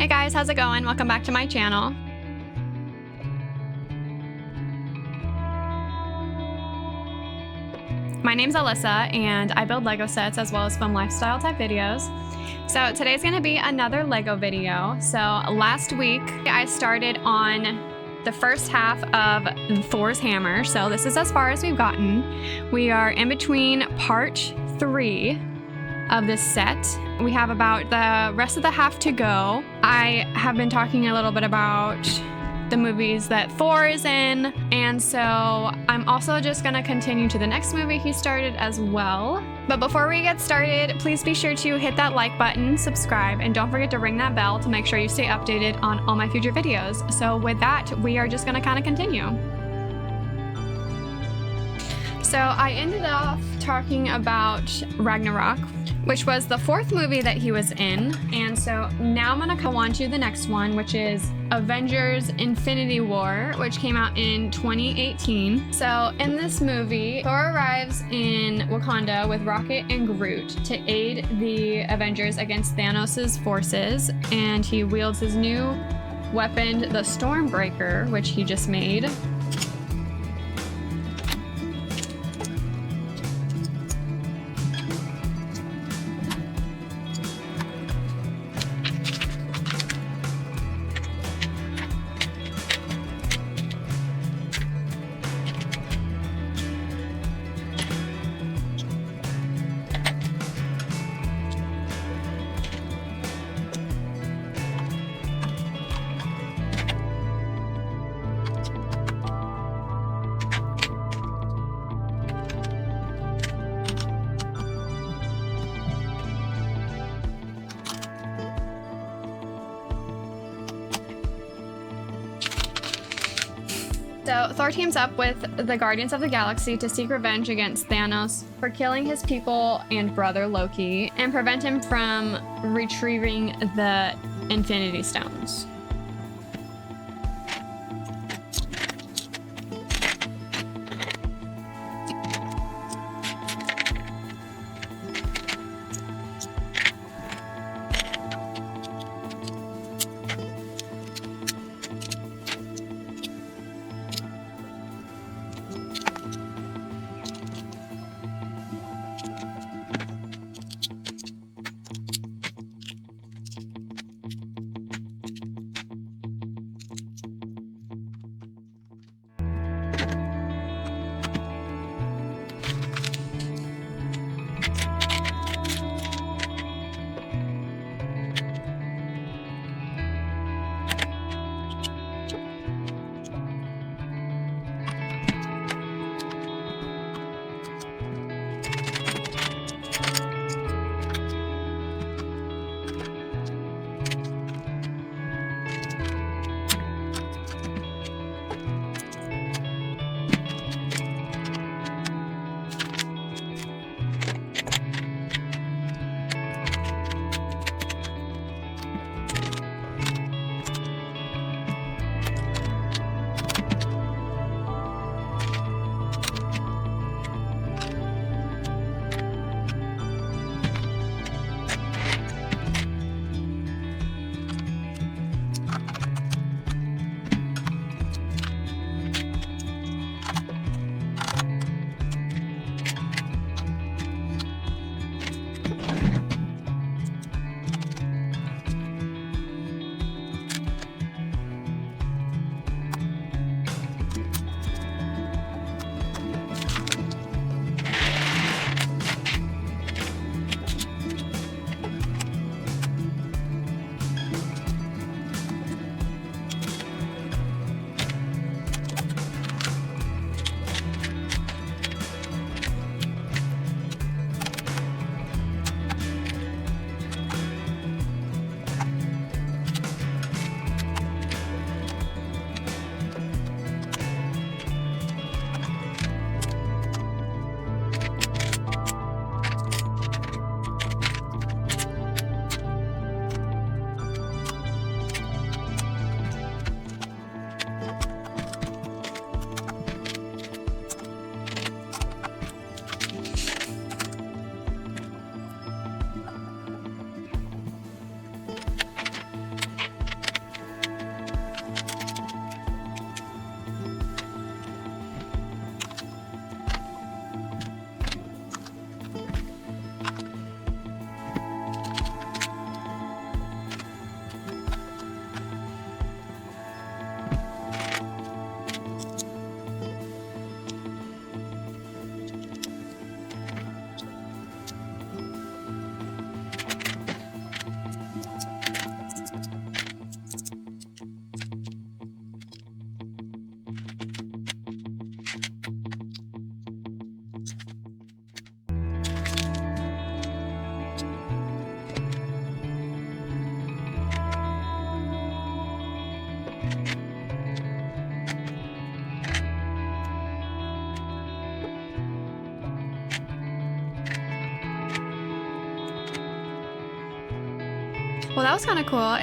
Hey guys, how's it going? Welcome back to my channel. My name's Alyssa and I build Lego sets as well as film lifestyle type videos. So today's gonna be another Lego video. So last week I started on the first half of Thor's hammer. So this is as far as we've gotten. We are in between part 3 of this set. We have about the rest of the half to go. I have been talking a little bit about the movies that Thor is in, and so I'm also just gonna continue to the next movie he started as well. But before we get started, please be sure to hit that like button, subscribe, and don't forget to ring that bell to make sure you stay updated on all my future videos. So with that, we are just gonna kind of continue. So I ended off talking about Ragnarok, which was the 4th movie that he was in. And so now I'm gonna go on to the next one, which is Avengers Infinity War, which came out in 2018. So in this movie, Thor arrives in Wakanda with Rocket and Groot to aid the Avengers against Thanos' forces. And he wields his new weapon, the Stormbreaker, which he just made. So Thor teams up with the Guardians of the Galaxy to seek revenge against Thanos for killing his people and brother Loki and prevent him from retrieving the Infinity Stones. Well, that was kind of cool.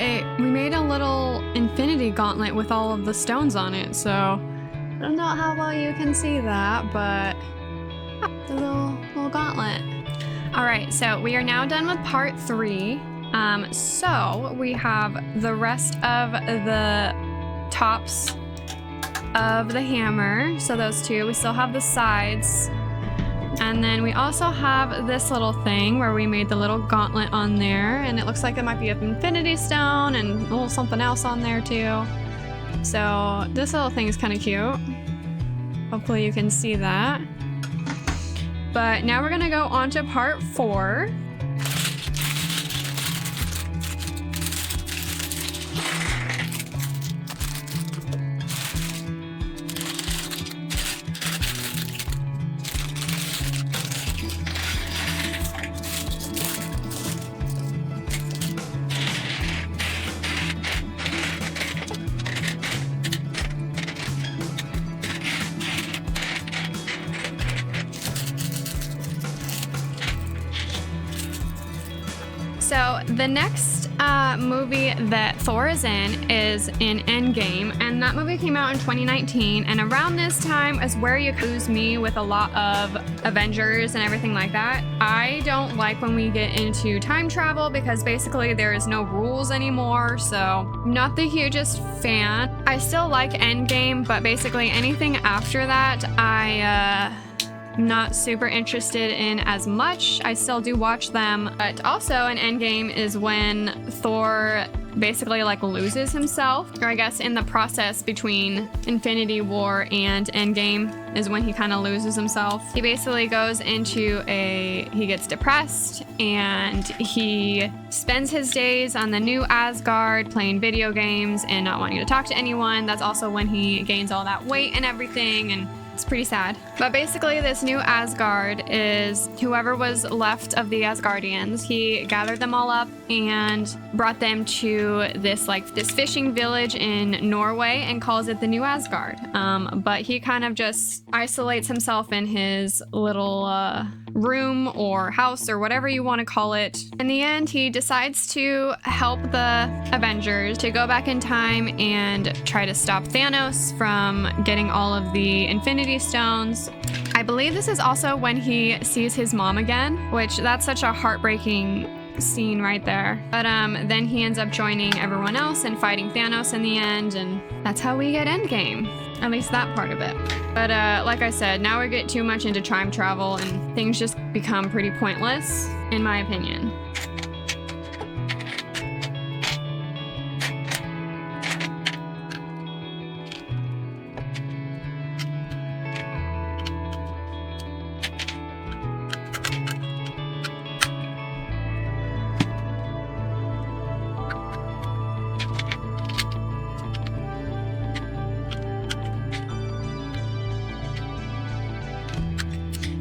We made a little infinity gauntlet with all of the stones on it, so I don't know how well you can see that, but the little gauntlet. All right, so we are now done with part 3. So we have the rest of the tops of the hammer. So those 2. We still have the sides. And then we also have this little thing where we made the little gauntlet on there, and it looks like it might be an infinity stone and a little something else on there too. So this little thing is kind of cute. Hopefully you can see that. But now we're gonna go on to part 4. So the next movie that Thor is in Endgame, and that movie came out in 2019, and around this time is where you lose me with a lot of Avengers and everything like that. I don't like when we get into time travel because basically there is no rules anymore, so I'm not the hugest fan. I still like Endgame, but basically anything after that not super interested in as much. I still do watch them, but also in Endgame is when Thor basically like loses himself, or I guess in the process between Infinity War and Endgame is when he kind of loses himself. He basically goes into he gets depressed and he spends his days on the new Asgard playing video games and not wanting to talk to anyone. That's also when he gains all that weight and everything, and it's pretty sad. But basically this new Asgard is whoever was left of the Asgardians. He gathered them all up and brought them to this fishing village in Norway and calls it the new Asgard. But he kind of just isolates himself in his little room or house or whatever you want to call it. In the end, he decides to help the Avengers to go back in time and try to stop Thanos from getting all of the Infinity Stones. I believe this is also when he sees his mom again, which that's such a heartbreaking scene right there. But then he ends up joining everyone else and fighting Thanos in the end, and that's how we get Endgame. At least that part of it. But like I said, now we get too much into time travel and things just become pretty pointless, in my opinion.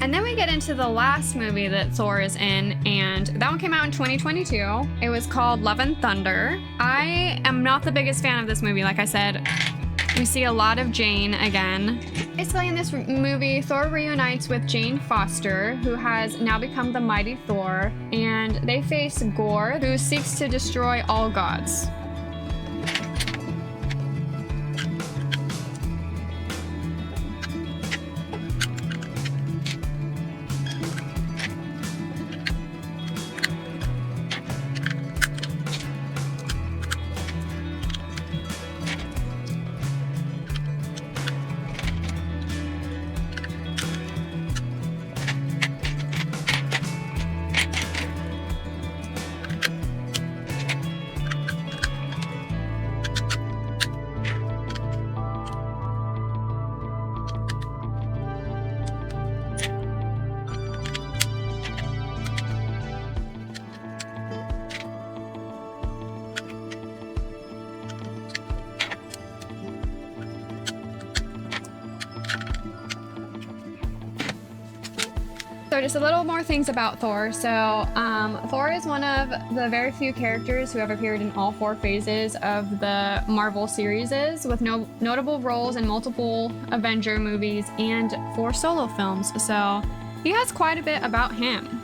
And then we get into the last movie that Thor is in, and that one came out in 2022. It was called Love and Thunder. I am not the biggest fan of this movie. Like I said, we see a lot of Jane again. Basically in this movie, Thor reunites with Jane Foster, who has now become the mighty Thor, and they face Gore, who seeks to destroy all gods. just a little more things about Thor. So Thor is one of the very few characters who have appeared in all 4 phases of the Marvel series, with notable roles in multiple Avenger movies and 4 solo films. So he has quite a bit about him.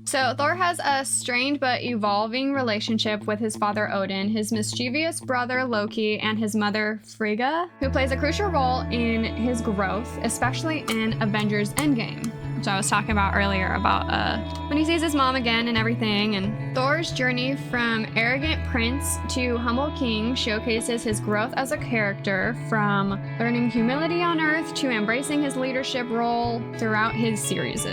So Thor has a strained but evolving relationship with his father Odin, his mischievous brother Loki, and his mother Frigga, who plays a crucial role in his growth, especially in Avengers Endgame, which I was talking about earlier, about when he sees his mom again and everything. And Thor's journey from arrogant prince to humble king showcases his growth as a character, from learning humility on Earth to embracing his leadership role throughout his series.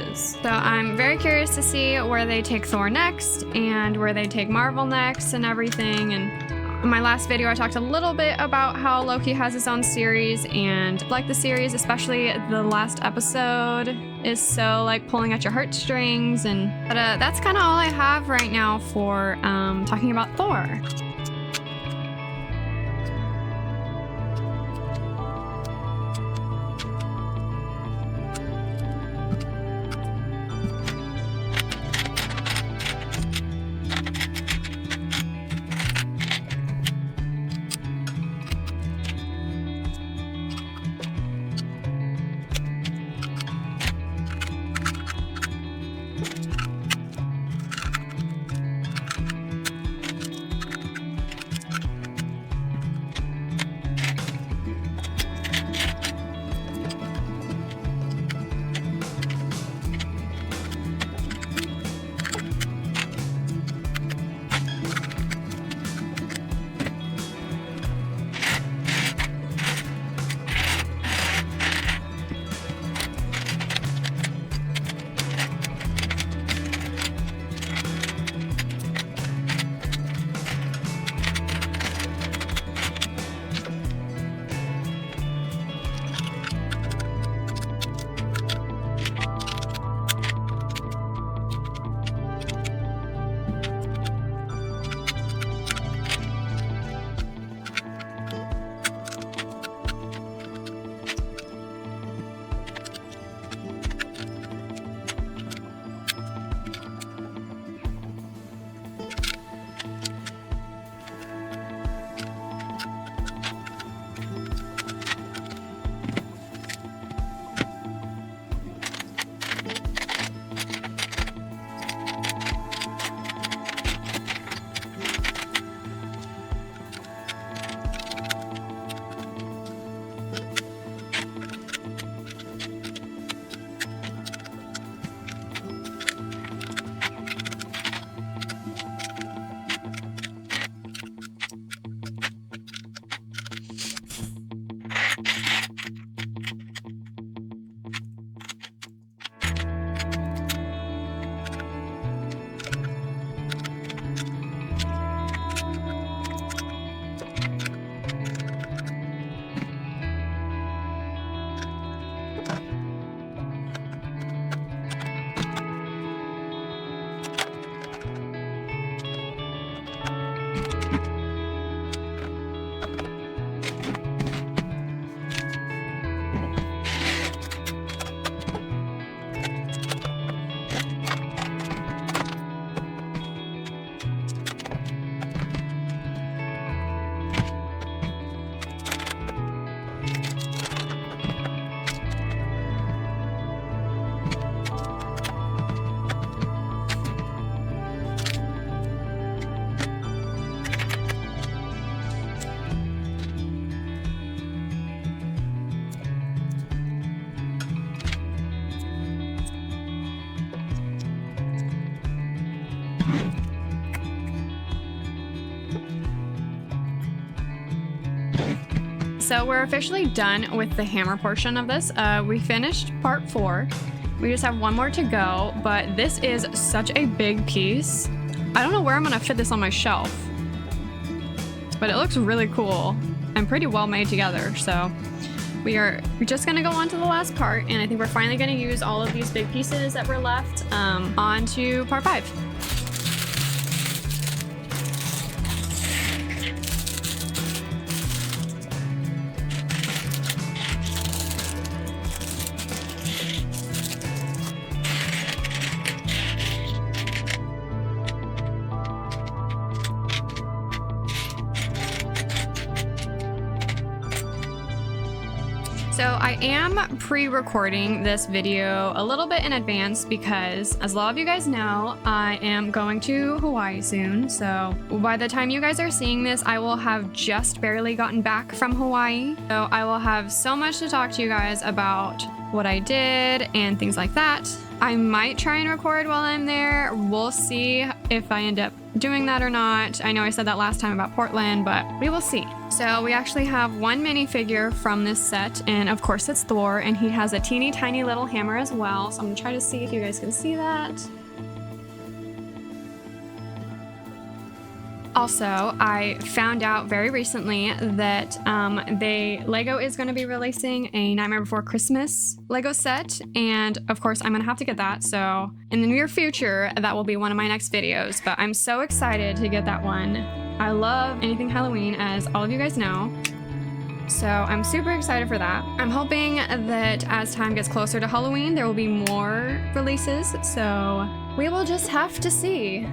So I'm very curious to see where they take Thor next and where they take Marvel next and everything. And in my last video, I talked a little bit about how Loki has his own series, and like the series, especially the last episode, is so like pulling at your heartstrings. But that's kind of all I have right now for talking about Thor. So we're officially done with the hammer portion of this. We finished part 4. We just have one more to go, but this is such a big piece. I don't know where I'm gonna fit this on my shelf, but it looks really cool and pretty well made together. So we're just gonna go on to the last part, and I think we're finally gonna use all of these big pieces that were left on to part 5. So I am pre-recording this video a little bit in advance because, as a lot of you guys know, I am going to Hawaii soon. So by the time you guys are seeing this, I will have just barely gotten back from Hawaii. So I will have so much to talk to you guys about what I did and things like that. I might try and record while I'm there. We'll see if I end up doing that or not. I know I said that last time about Portland, but we will see. So we actually have one minifigure from this set, and of course it's Thor, and he has a teeny tiny little hammer as well. So I'm gonna try to see if you guys can see that. Also, I found out very recently that Lego is going to be releasing a Nightmare Before Christmas Lego set, and of course I'm going to have to get that. So in the near future, that will be one of my next videos, but I'm so excited to get that one. I love anything Halloween, as all of you guys know. So I'm super excited for that. I'm hoping that as time gets closer to Halloween, there will be more releases, so we will just have to see.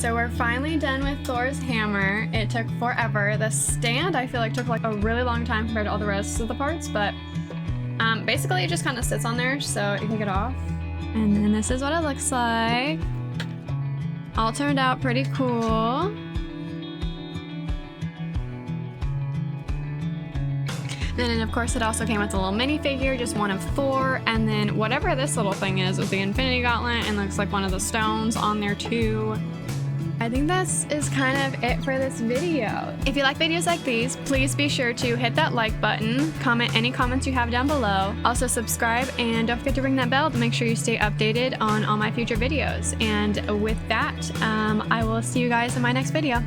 So we're finally done with Thor's hammer. It took forever. The stand I feel like took like a really long time compared to all the rest of the parts, but basically it just kind of sits on there, so you take it off. And then this is what it looks like. All turned out pretty cool. And then of course it also came with a little minifigure, just one of Thor, and then whatever this little thing is with the Infinity Gauntlet, and looks like one of the stones on there too. I think this is kind of it for this video. If you like videos like these, please be sure to hit that like button, comment any comments you have down below, also subscribe, and don't forget to ring that bell to make sure you stay updated on all my future videos. And with that, I will see you guys in my next video.